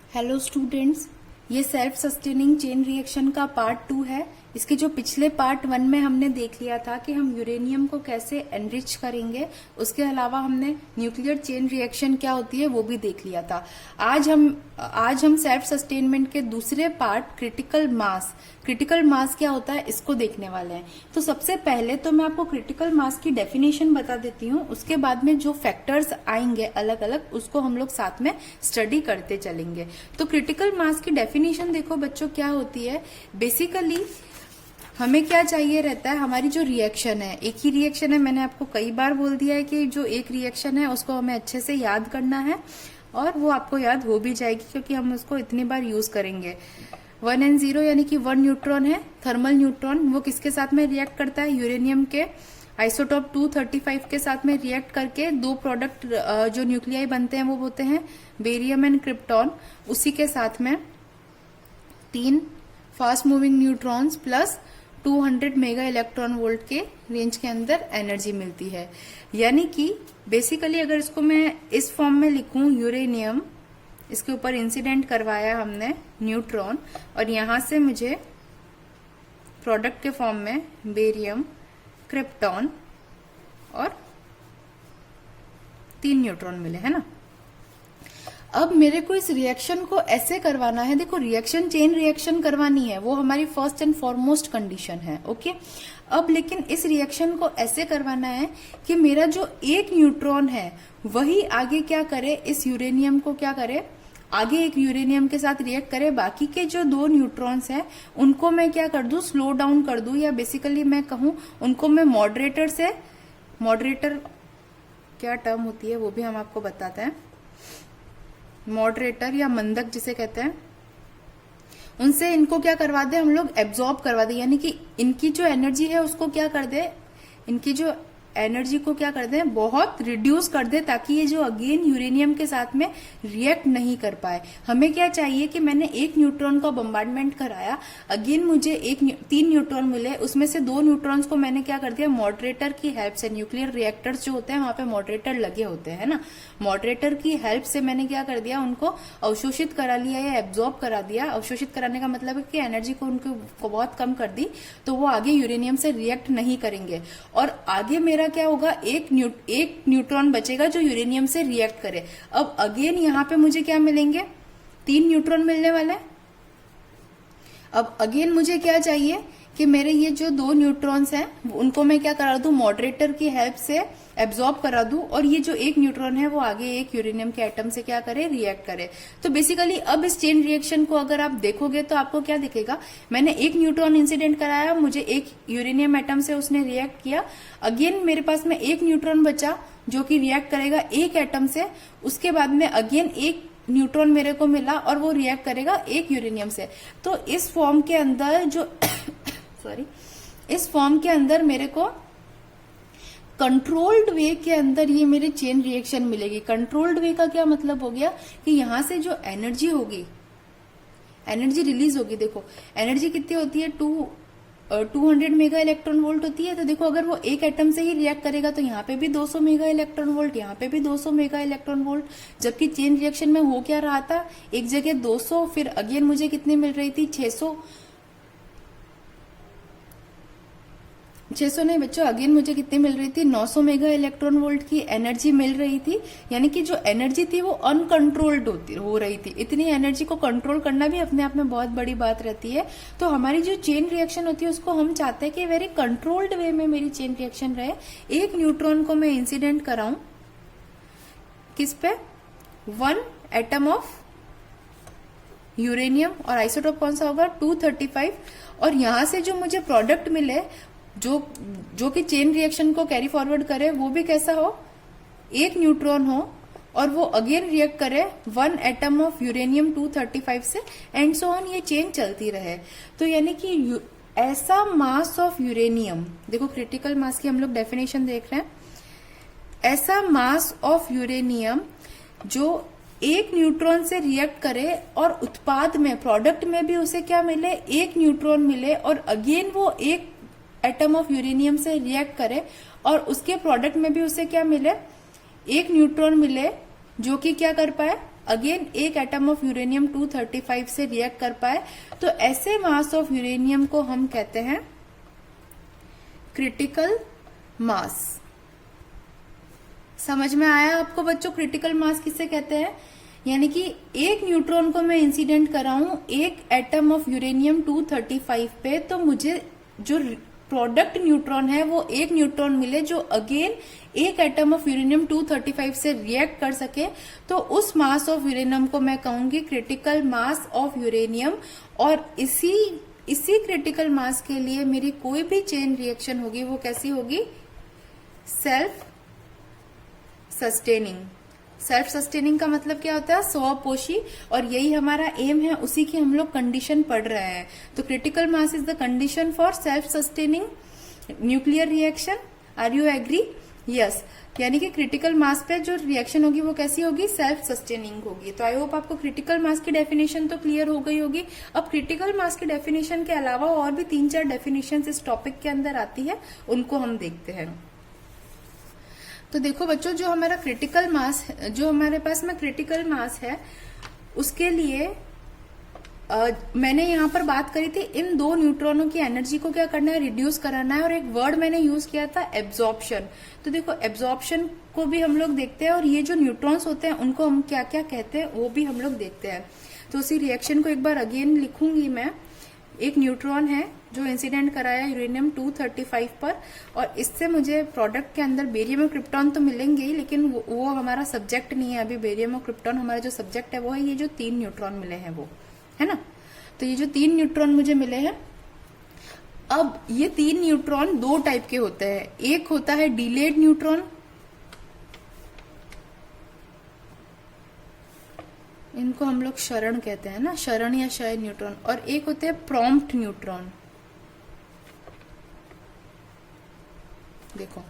Hello students, ये self sustaining chain reaction का part 2 है। इसके जो पिछले पार्ट 1 में हमने देख लिया था कि हम यूरेनियम को कैसे एनरिच करेंगे, उसके अलावा हमने न्यूक्लियर चेन रिएक्शन क्या होती है वो भी देख लिया था। आज हम सेल्फ सस्टेनमेंट के दूसरे पार्ट क्रिटिकल मास क्या होता है इसको देखने वाले हैं। तो सबसे पहले तो मैं आपको क्रिटिकल मास की डेफिनेशन बता देती हूँ, उसके बाद में जो फैक्टर्स आएंगे अलग अलग उसको हम लोग साथ में स्टडी करते चलेंगे। तो क्रिटिकल मास की डेफिनेशन देखो बच्चों क्या होती है। बेसिकली हमें क्या चाहिए रहता है, हमारी जो रिएक्शन है, एक ही रिएक्शन है, मैंने आपको कई बार बोल दिया है कि जो एक रिएक्शन है उसको हमें अच्छे से याद करना है और वो आपको याद हो भी जाएगी क्योंकि हम उसको इतनी बार यूज करेंगे। 1n0 यानी कि 1 न्यूट्रॉन है, थर्मल न्यूट्रॉन, वो किसके साथ में रिएक्ट करता है, यूरेनियम के आइसोटॉप 235 के साथ में रिएक्ट करके दो प्रोडक्ट जो न्यूक्लियाई बनते हैं वो होते हैं बेरियम एंड क्रिप्टॉन। उसी के साथ में 3 fast moving neutrons plus 200 mega electron volt के रेंज के अंदर एनर्जी मिलती है। यानी कि बेसिकली अगर इसको मैं इस फॉर्म में लिखूं, यूरेनियम, इसके ऊपर इंसिडेंट करवाया हमने न्यूट्रॉन और यहां से मुझे प्रोडक्ट के फॉर्म में बेरियम, क्रिप्टॉन और 3 न्यूट्रॉन मिले, है ना। अब मेरे को इस रिएक्शन को ऐसे करवाना है, देखो रिएक्शन चेन रिएक्शन करवानी है, वो हमारी फर्स्ट एंड फॉरमोस्ट कंडीशन है, ओके। अब लेकिन इस रिएक्शन को ऐसे करवाना है कि मेरा जो एक न्यूट्रॉन है वही आगे क्या करे, इस यूरेनियम को क्या करे, आगे एक यूरेनियम के साथ रिएक्ट करे, बाकी के जो 2 न्यूट्रॉन्स हैं उनको मैं क्या कर दूं, स्लो डाउन कर दूं, या बेसिकली मैं कहूं उनको मैं मॉडरेटर क्या टर्म होती है वो भी हम आपको बताते हैं, मॉडरेटर या मंदक जिसे कहते हैं, उनसे इनको क्या करवा दे, हम लोग एब्जॉर्ब करवा दे, यानी कि इनकी जो एनर्जी है उसको क्या कर दे, इनकी जो एनर्जी को क्या कर दे, बहुत रिड्यूस कर दे, ताकि ये जो अगेन यूरेनियम के साथ में रिएक्ट नहीं कर पाए। हमें क्या चाहिए कि मैंने एक न्यूट्रॉन का बम्बार्डमेंट कराया, अगेन मुझे 3 न्यूट्रॉन मिले, उसमें से 2 न्यूट्रॉन्स को मैंने क्या कर दिया, मॉडरेटर की हेल्प से, न्यूक्लियर रिएक्टर्स जो होते हैं वहां पे मॉडरेटर लगे होते हैं ना, मॉडरेटर की हेल्प से मैंने क्या कर दिया, उनको अवशोषित करा लिया या एब्जॉर्ब करा दिया। अवशोषित कराने का मतलब है कि एनर्जी को उनको बहुत कम कर दी, तो वो आगे यूरेनियम से रिएक्ट नहीं करेंगे और आगे मेरा क्या होगा, एक न्यूट्रॉन बचेगा जो यूरेनियम से रिएक्ट करे। अब अगेन यहाँ पे मुझे क्या मिलेंगे, 3 न्यूट्रॉन मिलने वाले हैं। अब अगेन मुझे क्या चाहिए कि मेरे ये जो 2 न्यूट्रॉन्स हैं उनको मैं क्या करा दूं, मॉडरेटर की हेल्प से एब्जॉर्ब करा दूं और ये जो एक न्यूट्रॉन है वो आगे एक यूरेनियम के एटम से क्या करे, रिएक्ट करे। तो बेसिकली अब इस चेन रिएक्शन को अगर आप देखोगे तो आपको क्या दिखेगा, मैंने एक न्यूट्रॉन इंसिडेंट कराया, मुझे एक यूरेनियम एटम से उसने रिएक्ट किया, अगेन मेरे पास में एक न्यूट्रॉन बचा जो कि रिएक्ट करेगा एक एटम से, उसके बाद में अगेन एक न्यूट्रॉन मेरे को मिला और वो रिएक्ट करेगा एक यूरेनियम से। तो इस फॉर्म के अंदर जो इस फॉर्म के अंदर मेरे को कंट्रोल्ड वे के अंदर ये मेरे चेन रिएक्शन मिलेगी। कंट्रोल्ड वे का क्या मतलब हो गया कि यहां से जो एनर्जी होगी, एनर्जी रिलीज होगी, देखो एनर्जी कितनी होती है, 200 मेगा इलेक्ट्रॉन वोल्ट होती है। तो देखो अगर वो एक एटम से ही रिएक्ट करेगा तो यहाँ पे भी 200 मेगा इलेक्ट्रॉन वोल्ट, यहाँ पे भी 200 मेगा इलेक्ट्रॉन वोल्ट, जबकि चेन रिएक्शन में हो क्या रहा था, एक जगह 200, फिर अगेन मुझे कितनी मिल रही थी, 600 नहीं बच्चों, अगेन मुझे कितनी मिल रही थी, 900 मेगा इलेक्ट्रॉन वोल्ट की एनर्जी मिल रही थी। यानी कि जो एनर्जी थी वो अनकंट्रोल्ड हो रही थी। इतनी एनर्जी को कंट्रोल करना भी अपने आप में बहुत बड़ी बात रहती है। तो हमारी जो चेन रिएक्शन होती है उसको हम चाहते हैं कि वेरी कंट्रोल्ड वे में मेरी चेन रिएक्शन रहे। एक न्यूट्रॉन को मैं इंसिडेंट कराऊं किस पे, 1 एटम ऑफ यूरेनियम, और आइसोटोप कौन सा होगा, 235, और यहां से जो मुझे प्रोडक्ट मिले जो कि चेन रिएक्शन को कैरी फॉरवर्ड करे, वो भी कैसा हो, एक न्यूट्रॉन हो और वो अगेन रिएक्ट करे 1 एटम ऑफ यूरेनियम 235 से, एंड सो ऑन, ये चेन चलती रहे। तो यानी कि ऐसा मास ऑफ यूरेनियम, देखो क्रिटिकल मास की हम लोग डेफिनेशन देख रहे हैं, ऐसा मास ऑफ यूरेनियम जो एक न्यूट्रॉन से रिएक्ट करे और उत्पाद में, प्रोडक्ट में भी उसे क्या मिले, एक न्यूट्रॉन मिले, और अगेन वो एक एटम ऑफ यूरेनियम से रिएक्ट करे और उसके प्रोडक्ट में भी उसे क्या मिले, एक न्यूट्रॉन मिले, जो कि क्या कर पाए, अगेन एक एटम ऑफ यूरेनियम 235 से रिएक्ट कर पाए, तो ऐसे मास ऑफ यूरेनियम को हम कहते हैं क्रिटिकल मास। समझ में आया आपको बच्चों क्रिटिकल मास किसे कहते हैं? यानी कि एक न्यूट्रॉन को मैं इंसिडेंट कराऊं एक एटम ऑफ यूरेनियम 235 पे, तो मुझे जो प्रोडक्ट न्यूट्रॉन है वो एक न्यूट्रॉन मिले जो अगेन एक एटम ऑफ यूरेनियम 235 से रिएक्ट कर सके, तो उस मास ऑफ यूरेनियम को मैं कहूंगी क्रिटिकल मास ऑफ यूरेनियम। और इसी क्रिटिकल मास के लिए मेरी कोई भी चेन रिएक्शन होगी वो कैसी होगी? Self sustaining. सेल्फ सस्टेनिंग का मतलब क्या होता है? स्वपोषी, और यही हमारा एम है, उसी की हम लोग कंडीशन पढ़ रहे हैं। तो critical mass is the condition for self sustaining nuclear reaction. Are you agree? Yes. यानी कि क्रिटिकल मास पे जो रिएक्शन होगी वो कैसी होगी? सेल्फ सस्टेनिंग होगी। तो आई होप आपको क्रिटिकल मास की डेफिनेशन तो क्लियर हो गई होगी। अब क्रिटिकल मास की डेफिनेशन के अलावा और भी 3-4 डेफिनेशन इस टॉपिक के अंदर आती है, उनको हम देखते हैं। तो देखो बच्चों, जो हमारा क्रिटिकल मास, जो हमारे पास में क्रिटिकल मास है, उसके लिए मैंने यहाँ पर बात करी थी इन दो न्यूट्रॉनों की एनर्जी को क्या करना है? रिड्यूस कराना है। और एक वर्ड मैंने यूज किया था एब्जॉर्प्शन। तो देखो एब्जॉर्प्शन को भी हम लोग देखते हैं, और ये जो न्यूट्रॉन्स होते हैं उनको हम क्या क्या कहते हैं वो भी हम लोग देखते हैं। तो उसी रिएक्शन को एक बार अगेन लिखूंगी मैं। एक न्यूट्रॉन है जो इंसिडेंट कराया यूरेनियम 235 पर, और इससे मुझे प्रोडक्ट के अंदर बेरियम और क्रिप्टॉन तो मिलेंगे ही, लेकिन वो हमारा सब्जेक्ट नहीं है अभी। बेरियम और क्रिप्टॉन हमारा जो सब्जेक्ट है वो है ये जो 3 न्यूट्रॉन मिले हैं वो, है ना। तो ये जो 3 न्यूट्रॉन मुझे मिले हैं, अब ये 3 न्यूट्रॉन 2 टाइप के होते हैं। एक होता है डिलेड न्यूट्रॉन, इनको हम लोग शरण कहते हैं ना, शरण या क्षय न्यूट्रॉन। और एक होते हैं प्रॉम्प्ट न्यूट्रॉन। देखो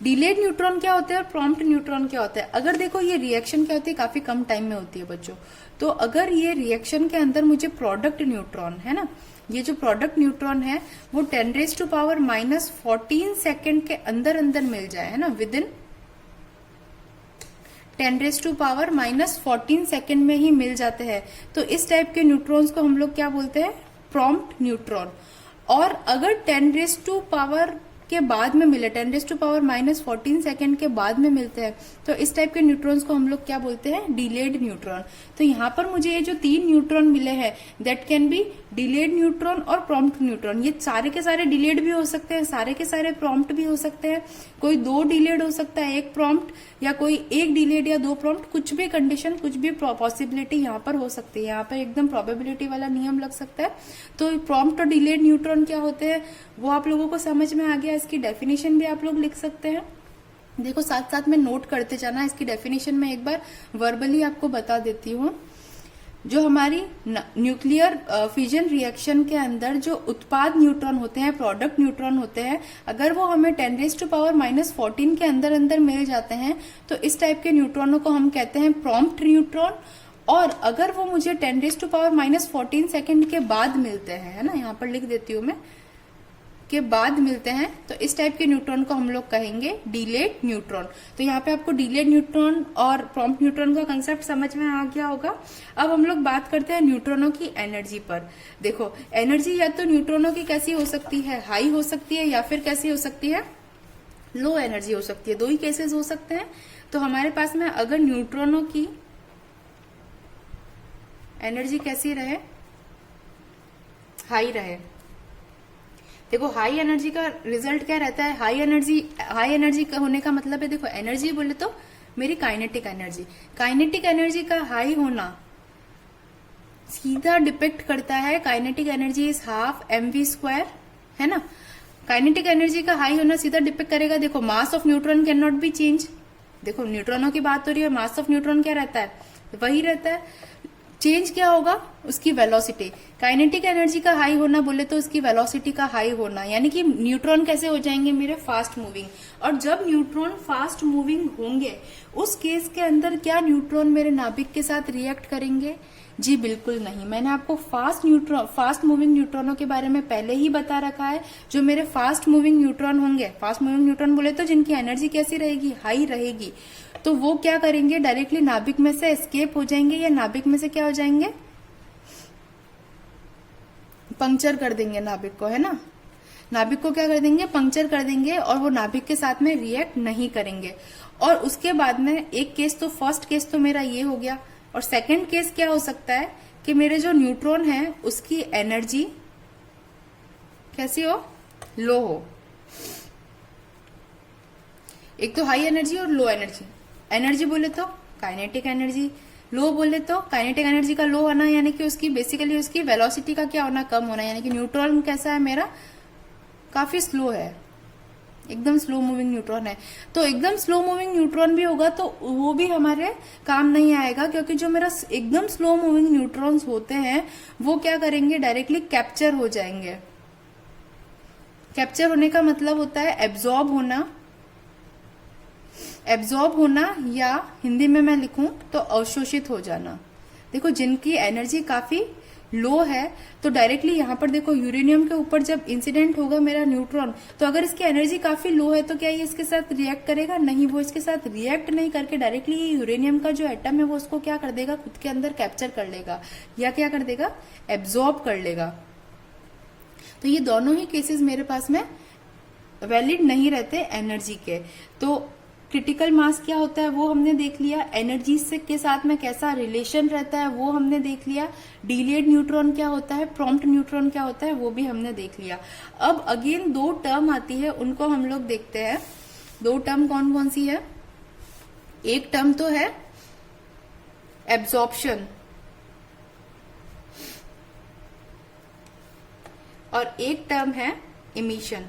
डिलेड न्यूट्रॉन क्या होता है और प्रॉम्प्ट न्यूट्रॉन क्या होता है। अगर देखो ये रिएक्शन क्या होती है, काफी कम टाइम में होती है बच्चों। तो अगर ये रिएक्शन के अंदर मुझे प्रोडक्ट न्यूट्रॉन है ना, ये जो प्रोडक्ट न्यूट्रॉन है वो 10⁻⁻14 सेकेंड के अंदर अंदर मिल जाए, है ना, विद इन 10⁻⁻14 सेकेंड में ही मिल जाते हैं, तो इस टाइप के न्यूट्रॉन्स को हम लोग क्या बोलते हैं? Prompt neutron. और अगर 10⁻⁻ के बाद में मिले, 10⁻⁻14 सेकेंड के बाद में मिलते हैं, तो इस टाइप के न्यूट्रॉन्स को हम लोग क्या बोलते हैं? Delayed neutron. तो यहाँ पर मुझे ये जो 3 न्यूट्रॉन मिले हैं, that can be delayed neutron और प्रॉम्प्ट न्यूट्रॉन। ये सारे के सारे डिलेड भी हो सकते हैं, सारे के सारे प्रॉम्प्ट भी हो सकते हैं। कोई 2 डिलेड हो सकता है, 1 प्रॉम्प्ट, या कोई 1 डिलेड या 2 प्रॉम्प्ट। कुछ भी कंडीशन, कुछ भी पॉसिबिलिटी यहाँ पर हो सकती है। यहाँ पर एकदम प्रोबेबिलिटी वाला नियम लग सकता है। तो प्रॉम्प्ट और डिलेड न्यूट्रॉन क्या होते हैं वो आप लोगों को समझ में आ गया। इसकी डेफिनेशन भी आप लोग लिख सकते हैं। देखो साथ साथ में नोट करते जाना। इसकी डेफिनेशन में एक बार वर्बली आपको बता देती हूँ। जो हमारी न्यूक्लियर फ्यूजन रिएक्शन के अंदर जो उत्पाद न्यूट्रॉन होते हैं, प्रोडक्ट न्यूट्रॉन होते हैं, अगर वो हमें 10⁻⁻14 के अंदर अंदर मिल जाते हैं, तो इस टाइप के न्यूट्रॉनों को हम कहते हैं प्रॉम्प्ट न्यूट्रॉन। और अगर वो मुझे 10⁻⁻14 सेकेंड के बाद मिलते हैं, है ना, यहाँ पर लिख देती हूँ मैं, के बाद मिलते हैं, तो इस टाइप के न्यूट्रॉन को हम लोग कहेंगे डिलेड न्यूट्रॉन। तो यहाँ पे आपको डिलेड न्यूट्रॉन और प्रॉम्प्ट न्यूट्रॉन का कंसेप्ट समझ में आ गया होगा। अब हम लोग बात करते हैं न्यूट्रॉनों की एनर्जी पर। देखो एनर्जी या तो न्यूट्रॉनों की कैसी हो सकती है? हाई हो सकती है, या फिर कैसी हो सकती है? लो एनर्जी हो सकती है। 2 ही केसेस हो सकते हैं। तो हमारे पास में अगर न्यूट्रॉनों की एनर्जी कैसी रहे? हाई रहे। देखो हाई एनर्जी का रिजल्ट क्या रहता है? हाई एनर्जी होने का मतलब है, देखो एनर्जी बोले तो मेरी काइनेटिक एनर्जी का हाई होना सीधा डिपेक्ट करता है, kinetic energy is half mv², है ना। काइनेटिक एनर्जी का हाई होना सीधा डिपेक्ट करेगा, देखो mass of neutron can not be change. देखो न्यूट्रॉनों की बात हो रही है, मास ऑफ न्यूट्रॉन क्या रहता है? वही रहता है। चेंज क्या होगा? उसकी वेलोसिटी, काइनेटिक एनर्जी का हाई होना बोले तो उसकी वेलोसिटी का हाई होना, यानी कि न्यूट्रॉन कैसे हो जाएंगे मेरे फास्ट मूविंग। और जब न्यूट्रॉन फास्ट मूविंग होंगे उस केस के अंदर क्या न्यूट्रॉन मेरे नाभिक के साथ रिएक्ट करेंगे? जी बिल्कुल नहीं। मैंने आपको फास्ट मूविंग न्यूट्रॉनों के बारे में पहले ही बता रखा है। जो मेरे फास्ट मूविंग न्यूट्रॉन होंगे, फास्ट मूविंग न्यूट्रॉन बोले तो जिनकी एनर्जी कैसी रहेगी? हाई रहेगी। तो वो क्या करेंगे? डायरेक्टली नाभिक में से एस्केप हो जाएंगे, या नाभिक में से क्या हो जाएंगे? पंक्चर कर देंगे नाभिक को, है ना। नाभिक को क्या कर देंगे? पंक्चर कर देंगे, और वो नाभिक के साथ में रिएक्ट नहीं करेंगे। और उसके बाद में एक केस तो, फर्स्ट केस तो मेरा ये हो गया, और सेकंड केस क्या हो सकता है कि मेरे जो न्यूट्रॉन है उसकी एनर्जी कैसी हो? लो हो। एक तो हाई एनर्जी और लो एनर्जी। एनर्जी बोले तो काइनेटिक एनर्जी, लो बोले तो काइनेटिक एनर्जी का लो होना, यानी कि उसकी बेसिकली उसकी वेलोसिटी का क्या होना? कम होना। यानी कि न्यूट्रॉन कैसा है मेरा? काफी स्लो है, एकदम स्लो मूविंग न्यूट्रॉन है। तो एकदम स्लो मूविंग न्यूट्रॉन भी होगा तो वो भी हमारे काम नहीं आएगा, क्योंकि जो मेरा एकदम स्लो मूविंग न्यूट्रॉन्स होते हैं वो क्या करेंगे? डायरेक्टली कैप्चर हो जाएंगे। कैप्चर होने का मतलब होता है एब्जॉर्ब होना। एब्जॉर्ब होना, या हिंदी में मैं लिखूं तो अवशोषित हो जाना। देखो, जिनकी एनर्जी काफी लो है तो डायरेक्टली यहां पर देखो, यूरेनियम के ऊपर जब इंसिडेंट होगा मेरा न्यूट्रॉन, तो अगर इसकी एनर्जी काफी लो है तो क्या ये इसके साथ रिएक्ट करेगा? नहीं, वो इसके साथ रिएक्ट नहीं करके डायरेक्टली ये यूरेनियम का जो एटम है वो उसको क्या कर देगा? खुद के अंदर कैप्चर कर लेगा, या क्या कर देगा? एब्जॉर्ब कर लेगा। तो ये दोनों ही केसेस मेरे पास में वैलिड नहीं रहते एनर्जी के। तो क्रिटिकल मास क्या होता है वो हमने देख लिया, एनर्जी से के साथ में कैसा रिलेशन रहता है वो हमने देख लिया, डिलेड न्यूट्रॉन क्या होता है, प्रॉम्प्ट न्यूट्रॉन क्या होता है वो भी हमने देख लिया। अब अगेन दो टर्म आती है, उनको हम लोग देखते हैं। दो टर्म कौन कौन सी है? एक टर्म तो है एब्जॉर्प्शन, और एक टर्म है इमिशन।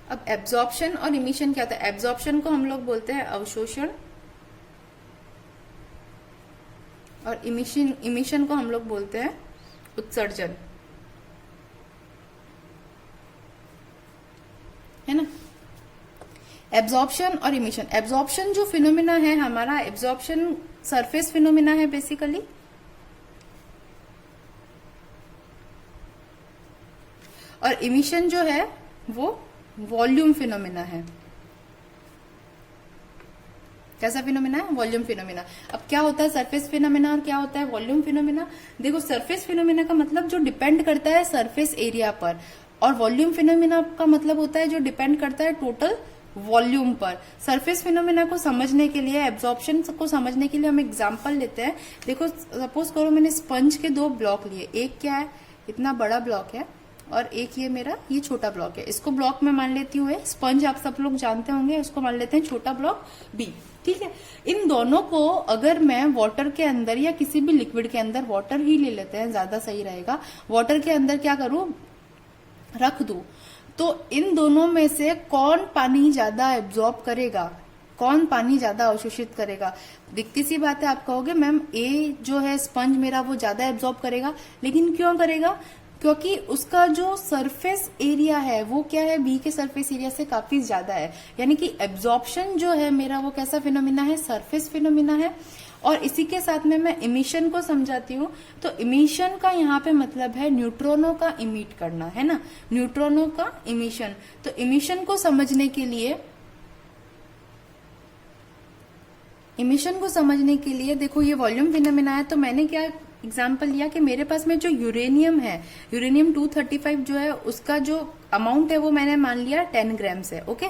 अब एब्जॉर्प्शन और इमिशन क्या होता है? एब्जॉर्प्शन को हम लोग बोलते हैं अवशोषण, और इमिशन को हम लोग बोलते हैं उत्सर्जन, है ना। एब्जॉर्प्शन और इमिशन। एब्जॉर्प्शन जो फिनोमिना है हमारा, एब्जॉर्प्शन सरफेस फिनोमिना है बेसिकली, और इमिशन जो है वो वॉल्यूम फिनोमिना है। कैसा फिनोमिना है? Volume phenomena. अब क्या होता है सरफेस फिनोमिना और क्या होता है वॉल्यूम फिनोमिना? देखो, सरफेस फिनोमिना का मतलब जो डिपेंड करता है सरफेस एरिया पर, और वॉल्यूम फिनोमिना का मतलब होता है जो डिपेंड करता है टोटल वॉल्यूम पर। सरफेस फिनोमिना को समझने के लिए, एब्जॉर्प्शन को समझने के लिए हम एग्जांपल लेते हैं। देखो, सपोज करो मैंने स्पंज के दो ब्लॉक लिए, एक क्या है? इतना बड़ा ब्लॉक है, और एक ये मेरा ये छोटा ब्लॉक है। इसको ब्लॉक में मान लेती हूँ स्पंज, आप सब लोग जानते होंगे, उसको मान लेते हैं छोटा ब्लॉक बी। ठीक है, इन दोनों को अगर मैं वाटर के अंदर या किसी भी लिक्विड के अंदर, वाटर ही ले लेते हैं ज्यादा सही रहेगा, वाटर के अंदर क्या करूं? रख दूं, तो इन दोनों में से कौन पानी ज्यादा एब्जॉर्ब करेगा, कौन पानी ज्यादा अवशोषित करेगा? दिखती सी बात है, आप कहोगे मैम ए जो है स्पंज मेरा वो ज्यादा एब्जॉर्ब करेगा, लेकिन क्यों करेगा? क्योंकि उसका जो सरफेस एरिया है वो क्या है? बी के सरफेस एरिया से काफी ज्यादा है। यानी कि एब्जॉर्प्शन जो है मेरा वो कैसा फिनोमिना है? सरफेस फिनोमिना है। और इसी के साथ में मैं इमिशन को समझाती हूँ। तो इमिशन का यहाँ पे मतलब है न्यूट्रॉनों का इमिट करना, है ना, न्यूट्रॉनों का इमिशन। तो इमिशन को समझने के लिए देखो, ये वॉल्यूम फिनोमिना है, तो मैंने क्या एग्जाम्पल लिया कि मेरे पास में जो यूरेनियम है, यूरेनियम 235 जो है, उसका जो अमाउंट है वो मैंने मान लिया 10 ग्राम्स है। ओके,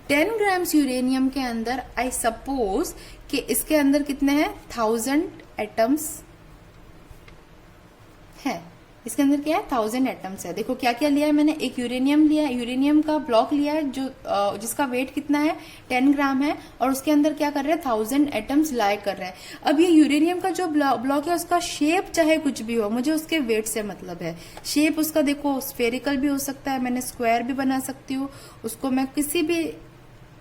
10 ग्राम्स यूरेनियम के अंदर आई सपोज कि इसके अंदर कितने हैं? 1000 एटम्स है। इसके अंदर क्या है? 1000 एटम्स है। देखो क्या क्या लिया है मैंने, एक यूरेनियम लिया है, यूरेनियम का ब्लॉक लिया है जो जिसका वेट कितना है? 10 ग्राम है, और उसके अंदर क्या कर रहे हैं? 1000 एटम्स लाई कर रहे हैं। अब ये यूरेनियम का जो ब्लॉक है उसका शेप चाहे कुछ भी हो, मुझे उसके वेट से मतलब है। शेप उसका देखो स्फेरिकल भी हो सकता है, मैंने स्क्वायर भी बना सकती हूँ उसको, मैं किसी भी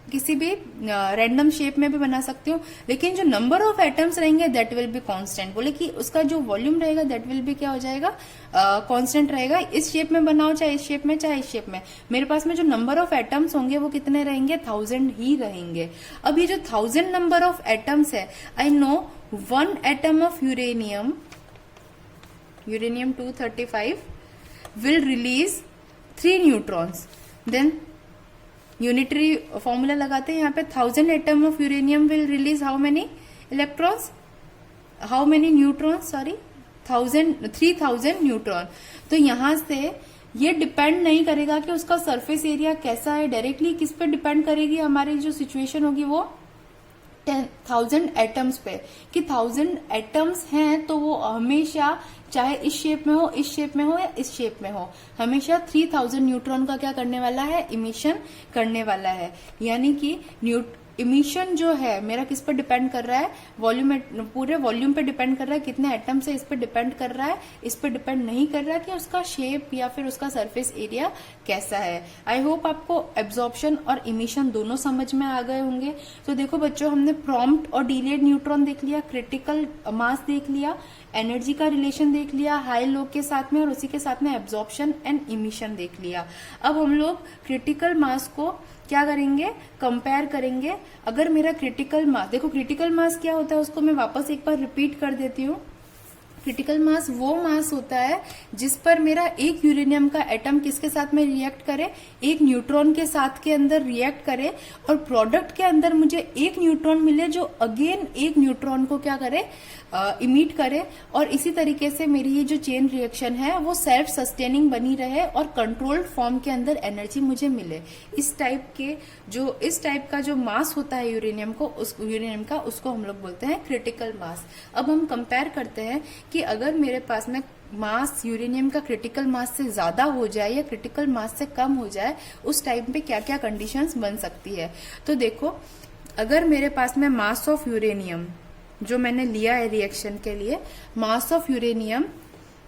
किसी भी रैंडम शेप में भी बना सकती हूँ, लेकिन जो नंबर ऑफ एटम्स रहेंगे दैट विल बी कांस्टेंट। बोले कि उसका जो वॉल्यूम रहेगा दैट विल बी क्या हो जाएगा, कांस्टेंट रहेगा। इस शेप में बनाओ, चाहे इस शेप में चाहे इस शेप में, मेरे पास में जो नंबर ऑफ एटम्स होंगे वो कितने रहेंगे, 1000 ही रहेंगे। अब ये जो 1000 नंबर ऑफ एटम्स है, I know 1 atom of uranium 235 will release 3 neutrons. Then unitary formula लगाते हैं यहाँ पे, 1000 atom of uranium will release how many electrons, how many neutrons, sorry 3000 neutron. तो यहां से ये डिपेंड नहीं करेगा कि उसका सरफेस एरिया कैसा है, डायरेक्टली किस पे डिपेंड करेगी, हमारी जो सिचुएशन होगी वो 1000 एटम्स पे, कि 1000 एटम्स हैं तो वो हमेशा चाहे इस शेप में हो, इस शेप में हो या इस शेप में हो, हमेशा 3000 न्यूट्रॉन का क्या करने वाला है, इमिशन करने वाला है। यानी कि इमिशन जो है मेरा किस पर डिपेंड कर रहा है, वॉल्यूम, पूरे वॉल्यूम पे डिपेंड कर रहा है, कितने एटम्स है इस पे डिपेंड कर रहा है, इस पे डिपेंड नहीं कर रहा है कि उसका शेप या फिर उसका सरफेस एरिया कैसा है। आई होप आपको एब्जॉर्प्शन और इमिशन दोनों समझ में आ गए होंगे। तो देखो बच्चों, हमने प्रॉम्प्ट और डिलेड न्यूट्रॉन देख लिया, क्रिटिकल मास देख लिया, एनर्जी का रिलेशन देख लिया हाई लो के साथ में, और उसी के साथ में एब्जॉर्प्शन एंड इमिशन देख लिया। अब हम लोग क्रिटिकल मास को क्या करेंगे, कंपेयर करेंगे। अगर मेरा क्रिटिकल मास, देखो क्रिटिकल मास क्या होता है उसको मैं वापस एक बार रिपीट कर देती हूँ। क्रिटिकल मास वो मास होता है जिस पर मेरा एक यूरेनियम का एटम किसके साथ में रिएक्ट करे, एक न्यूट्रॉन के साथ के अंदर रिएक्ट करे, और प्रोडक्ट के अंदर मुझे एक न्यूट्रॉन मिले जो अगेन एक न्यूट्रॉन को क्या करे, इमिट करे। और इसी तरीके से मेरी ये जो चेन रिएक्शन है वो सेल्फ सस्टेनिंग बनी रहे और कंट्रोल्ड फॉर्म के अंदर एनर्जी मुझे मिले। इस टाइप का जो मास होता है यूरेनियम का, उसको हम लोग बोलते हैं क्रिटिकल मास। अब हम कंपेयर करते हैं कि अगर मेरे पास में मास यूरेनियम का क्रिटिकल मास से ज्यादा हो जाए या क्रिटिकल मास से कम हो जाए, उस टाइम पे क्या क्या कंडीशंस बन सकती है। तो देखो, अगर मेरे पास में मास ऑफ यूरेनियम जो मैंने लिया है रिएक्शन के लिए, mass of uranium,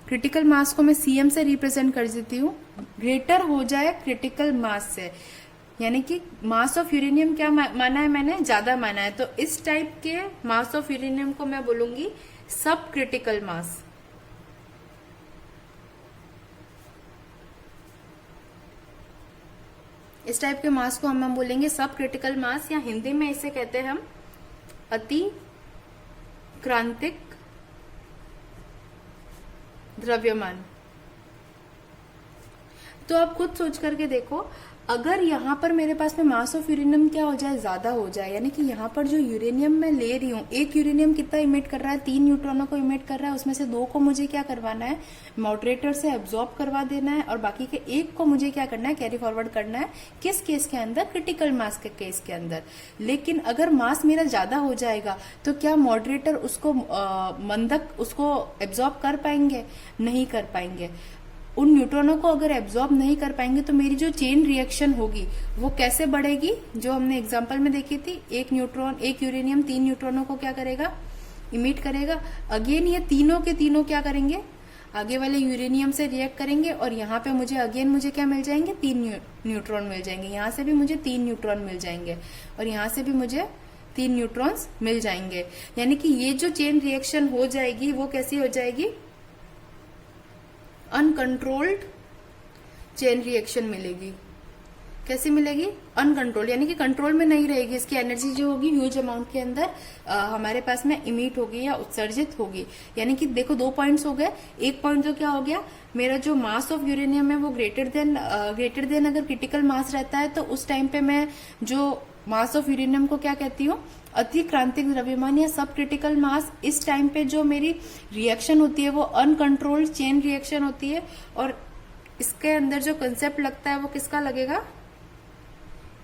critical mass को मैं सीएम से रिप्रेजेंट कर देती हूँ, ग्रेटर हो जाए क्रिटिकल मास से, यानी कि मास ऑफ यूरेनियम क्या माना है मैंने, ज्यादा माना है, तो इस टाइप के मास ऑफ यूरेनियम को मैं बोलूंगी सब क्रिटिकल मास। इस टाइप के मास को हम बोलेंगे सब क्रिटिकल मास, या हिंदी में इसे कहते हैं हम अति क्रांतिक द्रव्यमान। तो आप खुद सोच करके देखो, अगर यहाँ पर मेरे पास में मास ऑफ यूरेनियम क्या हो जाए, ज्यादा हो जाए, यानी कि यहाँ पर जो यूरेनियम मैं ले रही हूँ, एक यूरेनियम कितना इमिट कर रहा है, 3 न्यूट्रॉनों को इमिट कर रहा है, उसमें से 2 को मुझे क्या करवाना है, मॉडरेटर से एब्जॉर्ब करवा देना है, और बाकी के 1 को मुझे क्या करना है, कैरी फॉरवर्ड करना है। किस केस के अंदर, क्रिटिकल मास के केस के अंदर। लेकिन अगर मास मेरा ज्यादा हो जाएगा तो क्या मॉडरेटर उसको मंदक उसको एब्जॉर्ब कर पाएंगे, नहीं कर पाएंगे। उन न्यूट्रॉनों को अगर एब्जॉर्ब नहीं कर पाएंगे तो मेरी जो चेन रिएक्शन होगी वो कैसे बढ़ेगी, जो हमने एग्जांपल में देखी थी, एक यूरेनियम 3 न्यूट्रॉनों को क्या करेगा, इमिट करेगा। अगेन ये तीनों के तीनों क्या करेंगे, आगे वाले यूरेनियम से रिएक्ट करेंगे, और यहाँ पे मुझे क्या मिल जाएंगे, 3 न्यूट्रॉन मिल जाएंगे। यहाँ से भी मुझे 3 न्यूट्रॉन मिल जाएंगे, और यहाँ से भी मुझे 3 न्यूट्रॉन्स मिल जाएंगे। यानी कि ये जो चेन रिएक्शन हो जाएगी वो कैसी हो जाएगी, अनकंट्रोल्ड चेन रिएक्शन मिलेगी। कैसी मिलेगी, अनकंट्रोल, यानी कि कंट्रोल में नहीं रहेगी। इसकी एनर्जी जो होगी ह्यूज अमाउंट के अंदर हमारे पास में इमिट होगी या उत्सर्जित होगी। यानी कि देखो 2 पॉइंट्स हो गए। एक पॉइंट तो क्या हो गया, मेरा जो मास ऑफ यूरेनियम है वो ग्रेटर देन अगर क्रिटिकल मास रहता है तो उस टाइम पे मैं जो मास ऑफ यूरेनियम को क्या कहती हूँ, अति क्रांतिक द्रव्यमान या सब क्रिटिकल मास। इस टाइम पे जो मेरी रिएक्शन होती है वो अनकंट्रोल्ड चेन रिएक्शन होती है, और इसके अंदर जो कंसेप्ट लगता है वो किसका लगेगा,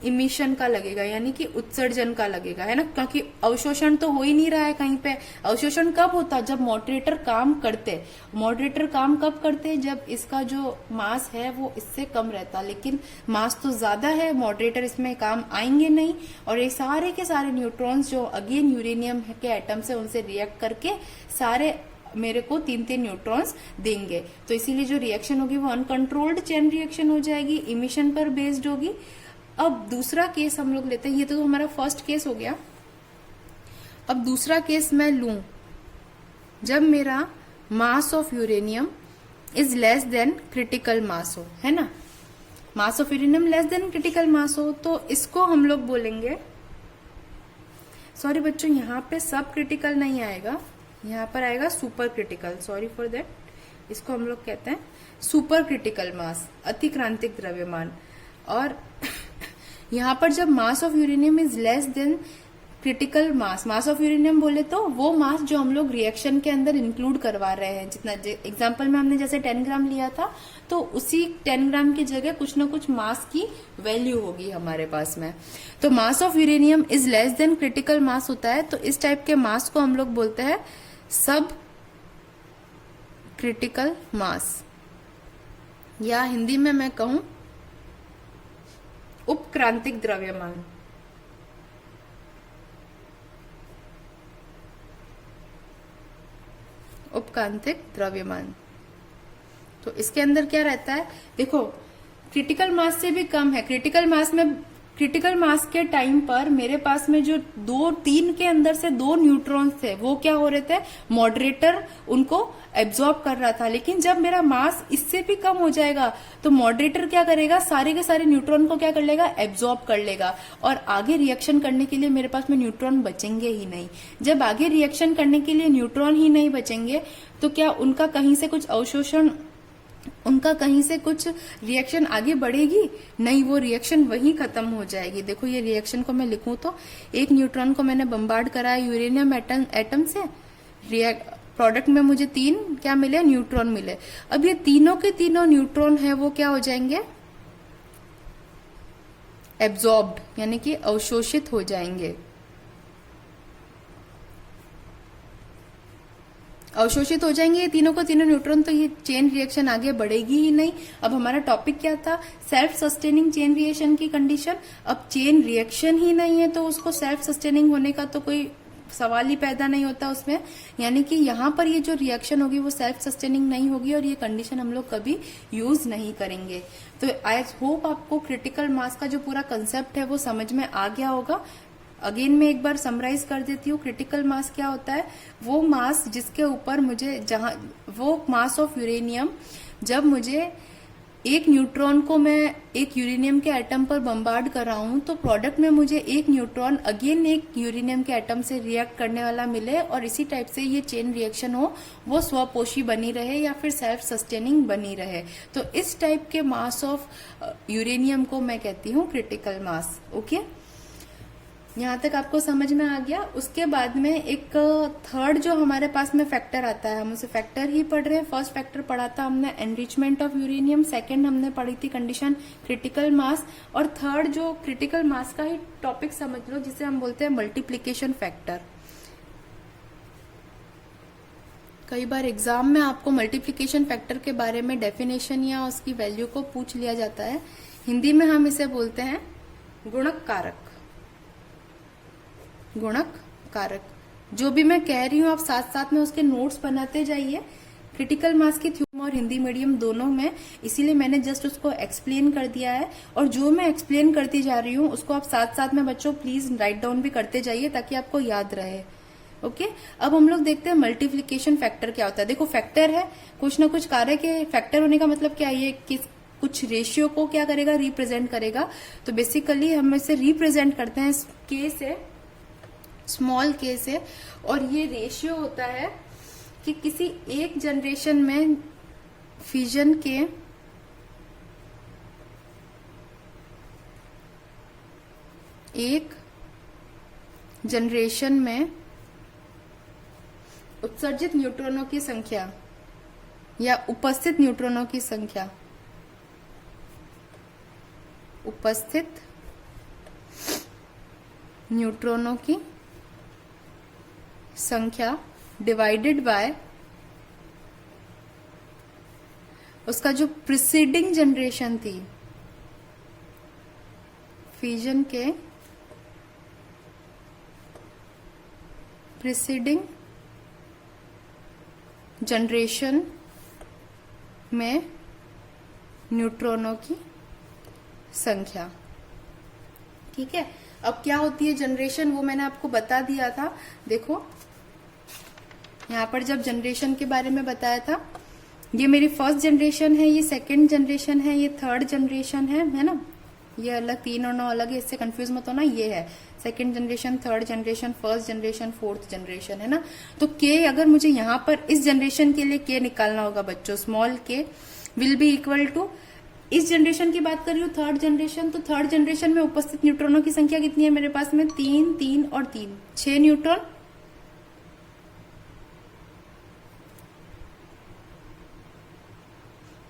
इमिशन का लगेगा, यानी कि उत्सर्जन का लगेगा, है ना। क्योंकि अवशोषण तो हो ही नहीं रहा है कहीं पे। अवशोषण कब होता, जब मॉडरेटर काम करते। मॉडरेटर काम कब करते, जब इसका जो मास है वो इससे कम रहता, लेकिन मास तो ज्यादा है, मॉडरेटर इसमें काम आएंगे नहीं, और ये सारे के सारे न्यूट्रॉन्स जो अगेन यूरेनियम के एटम से उनसे रिएक्ट करके सारे मेरे को 3 न्यूट्रॉन्स देंगे। तो इसीलिए जो रिएक्शन होगी वो अनकंट्रोल्ड चेन रिएक्शन हो जाएगी, इमिशन पर बेस्ड होगी। अब दूसरा केस हम लोग लेते हैं, ये तो हमारा फर्स्ट केस हो गया। अब दूसरा केस मैं लूं जब मेरा mass of uranium is less than critical mass हो, है ना, mass of uranium less than critical mass हो, तो इसको हम लोग बोलेंगे, सॉरी बच्चों यहाँ पे सब क्रिटिकल नहीं आएगा, यहाँ पर आएगा super critical, sorry for that, इसको हम लोग कहते हैं सुपर क्रिटिकल मास, अतिक्रांतिक द्रव्यमान। और यहाँ पर जब mass of uranium is less than critical mass, mass of uranium बोले तो वो मास जो हम लोग रिएक्शन के अंदर इंक्लूड करवा रहे हैं, जितना एग्जांपल में हमने जैसे 10 ग्राम लिया था, तो उसी 10 ग्राम की जगह कुछ ना कुछ मास की वैल्यू होगी हमारे पास में। तो mass of uranium is less than critical mass होता है, तो इस टाइप के मास को हम लोग बोलते हैं सब क्रिटिकल मास, या हिंदी में मैं कहूं उपक्रांतिक द्रव्यमान। उपक्रांतिक द्रव्यमान, तो इसके अंदर क्या रहता है, देखो क्रिटिकल मास से भी कम है, क्रिटिकल मास के टाइम पर मेरे पास में जो 2-3 के अंदर से 2 न्यूट्रॉन्स थे वो क्या हो रहे थे, मॉडरेटर उनको एब्जॉर्ब कर रहा था। लेकिन जब मेरा मास इससे भी कम हो जाएगा तो मॉडरेटर क्या करेगा, सारे के सारे न्यूट्रॉन को क्या कर लेगा, एब्जॉर्ब कर लेगा, और आगे रिएक्शन करने के लिए मेरे पास में न्यूट्रॉन बचेंगे ही नहीं। जब आगे रिएक्शन करने के लिए न्यूट्रॉन ही नहीं बचेंगे तो क्या उनका कहीं से कुछ अवशोषण, उनका कहीं से कुछ रिएक्शन आगे बढ़ेगी नहीं, वो रिएक्शन वहीं खत्म हो जाएगी। देखो ये रिएक्शन को मैं लिखूं तो एक न्यूट्रॉन को मैंने बम्बार्ड कराया यूरेनियम एटम से, प्रोडक्ट में मुझे 3 क्या मिले, न्यूट्रॉन मिले। अब ये तीनों के तीनों न्यूट्रॉन है वो क्या हो जाएंगे, एब्जॉर्ब्ड, यानी कि अवशोषित हो जाएंगे, अवशोषित हो जाएंगे ये तीनों को तीनों न्यूट्रॉन, तो ये चेन रिएक्शन आगे बढ़ेगी ही नहीं। अब हमारा टॉपिक क्या था, सेल्फ सस्टेनिंग चेन रिएक्शन की कंडीशन। अब चेन रिएक्शन ही नहीं है तो उसको सेल्फ सस्टेनिंग होने का तो कोई सवाल ही पैदा नहीं होता उसमें, यानी कि यहाँ पर ये जो रिएक्शन होगी वो सेल्फ सस्टेनिंग नहीं होगी, और ये कंडीशन हम लोग कभी यूज नहीं करेंगे। तो आई होप आपको क्रिटिकल मास का जो पूरा कंसेप्ट है वो समझ में आ गया होगा। अगेन मैं एक बार समराइज कर देती हूँ, क्रिटिकल मास क्या होता है, वो मास जिसके ऊपर मुझे, जहां वो मास ऑफ यूरेनियम जब मुझे एक न्यूट्रॉन को मैं एक यूरेनियम के एटम पर बम्बार्ड कर रहा हूं तो प्रोडक्ट में मुझे एक न्यूट्रॉन अगेन एक यूरेनियम के एटम से रिएक्ट करने वाला मिले, और इसी टाइप से ये चेन रिएक्शन हो, वो स्वपोषी बनी रहे या फिर सेल्फ सस्टेनिंग बनी रहे। तो इस टाइप के मास ऑफ यूरेनियम को मैं कहती हूँ क्रिटिकल मास। ओके, यहाँ तक आपको समझ में आ गया। उसके बाद में एक थर्ड जो हमारे पास में फैक्टर आता है, हम उसे फैक्टर ही पढ़ रहे हैं। फर्स्ट फैक्टर पढ़ा था हमने एनरिचमेंट ऑफ यूरेनियम, सेकंड हमने पढ़ी थी कंडीशन क्रिटिकल मास, और थर्ड जो क्रिटिकल मास का ही टॉपिक समझ लो जिसे हम बोलते हैं मल्टीप्लीकेशन फैक्टर। कई बार एग्जाम में आपको मल्टीप्लीकेशन फैक्टर के बारे में डेफिनेशन या उसकी वैल्यू को पूछ लिया जाता है। हिंदी में हम इसे बोलते हैं गुणक कारक। गुणक कारक, जो भी मैं कह रही हूँ आप साथ साथ में उसके नोट्स बनाते जाइए। क्रिटिकल मास की थ्योरी और हिंदी मीडियम दोनों में, इसीलिए मैंने जस्ट उसको एक्सप्लेन कर दिया है, और जो मैं एक्सप्लेन करती जा रही हूँ उसको आप साथ साथ में बच्चों प्लीज राइट डाउन भी करते जाइए ताकि आपको याद रहे। ओके, अब हम लोग देखते हैं मल्टीप्लीकेशन फैक्टर क्या होता है। देखो फैक्टर है, कुछ ना कुछ कार्य के फैक्टर होने का मतलब क्या है, ये कुछ रेशियो को क्या करेगा, रिप्रेजेंट करेगा। तो बेसिकली हम इसे रिप्रेजेंट करते हैं के से, स्मॉल के से, और ये रेशियो होता है कि किसी एक जनरेशन में फिजन के एक जनरेशन में उत्सर्जित न्यूट्रॉनों की संख्या या उपस्थित न्यूट्रॉनों की संख्या, उपस्थित न्यूट्रॉनों की संख्या डिवाइडेड बाय उसका जो प्रीसीडिंग जनरेशन थी, फिजन के प्रीसीडिंग जनरेशन में न्यूट्रॉनों की संख्या। ठीक है। अब क्या होती है जनरेशन, वो मैंने आपको बता दिया था। देखो यहाँ पर जब जनरेशन के बारे में बताया था, ये मेरी फर्स्ट जनरेशन है, ये सेकंड जनरेशन है, ये थर्ड जनरेशन है ना। ये अलग 3 और 9 अलग है, इससे कंफ्यूज मत होना। ये है second generation, third generation, first generation, fourth generation, है ना। तो के अगर मुझे यहाँ पर इस जनरेशन के लिए के निकालना होगा बच्चों, small K will be equal to, इस जनरेशन की बात कर रही हूँ थर्ड जनरेशन, तो थर्ड जनरेशन में उपस्थित न्यूट्रॉनों की संख्या कितनी है मेरे पास में, 3, 3 और 3, 6 न्यूट्रॉन।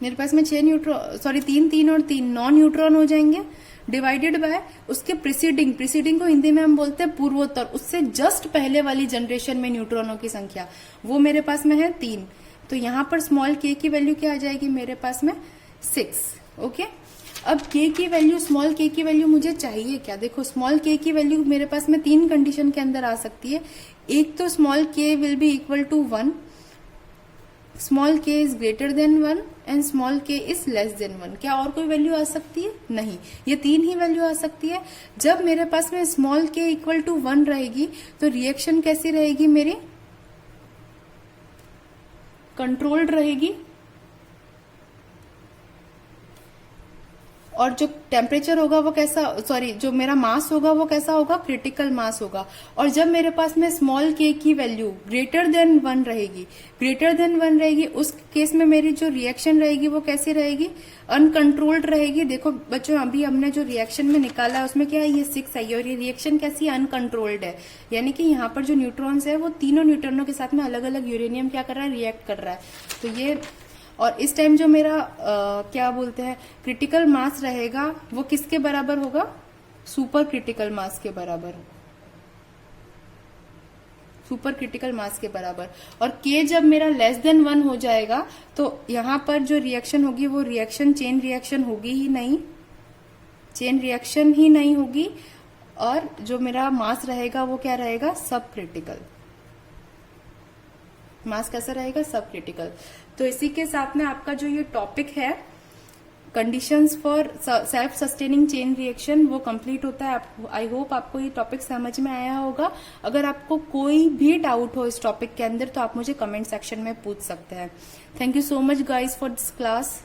मेरे पास में 6 न्यूट्रॉन, सॉरी 3, 3 और 3 9 न्यूट्रॉन हो जाएंगे, डिवाइडेड बाय उसके प्रीसीडिंग को हिंदी में हम बोलते हैं पूर्वोत्तर, उससे जस्ट पहले वाली जनरेशन में न्यूट्रॉनों की संख्या, वो मेरे पास में है 3। तो यहाँ पर स्मॉल के की वैल्यू क्या आ जाएगी मेरे पास में, 6। ओके। अब के की वैल्यू, स्मॉल के की वैल्यू मुझे चाहिए क्या, देखो स्मॉल के की वैल्यू मेरे पास में 3 कंडीशन के अंदर आ सकती है। एक तो small K will be equal to 1, small K is greater than 1 and small K is less than 1। क्या और कोई वैल्यू आ सकती है, नहीं, ये 3 ही वैल्यू आ सकती है। जब मेरे पास में स्मॉल के इक्वल टू 1 रहेगी तो रिएक्शन कैसी रहेगी मेरी, कंट्रोल्ड रहेगी, और जो टेम्परेचर होगा वो कैसा, सॉरी जो मेरा मास होगा वो कैसा होगा, क्रिटिकल मास होगा। और जब मेरे पास में स्मॉल के की वैल्यू ग्रेटर देन 1 रहेगी, उस केस में मेरी जो रिएक्शन रहेगी वो कैसी रहेगी, अनकंट्रोल्ड रहेगी। देखो बच्चों अभी हमने जो रिएक्शन में निकाला है उसमें क्या है, ये 6 आई है, और ये रिएक्शन कैसी अनकंट्रोल्ड है, यानी कि यहाँ पर जो न्यूट्रॉन्स है वो तीनों न्यूट्रॉनों के साथ में अलग अलग यूरेनियम क्या कर रहा है, रिएक्ट कर रहा है। तो ये, और इस टाइम जो मेरा क्या बोलते हैं क्रिटिकल मास रहेगा वो किसके बराबर होगा, सुपर क्रिटिकल मास के बराबर, सुपर क्रिटिकल मास के बराबर। और के जब मेरा लेस देन 1 हो जाएगा तो यहाँ पर जो रिएक्शन होगी वो रिएक्शन चेन रिएक्शन होगी ही नहीं, चेन रिएक्शन ही नहीं होगी, और जो मेरा मास रहेगा वो क्या रहेगा, सब क्रिटिकल मास। कैसा रहेगा, सब क्रिटिकल। तो इसी के साथ में आपका जो ये टॉपिक है conditions for self sustaining chain reaction वो कंप्लीट होता है। आई होप आपको ये टॉपिक समझ में आया होगा। अगर आपको कोई भी डाउट हो इस टॉपिक के अंदर तो आप मुझे कमेंट सेक्शन में पूछ सकते हैं। Thank you so much guys for this class.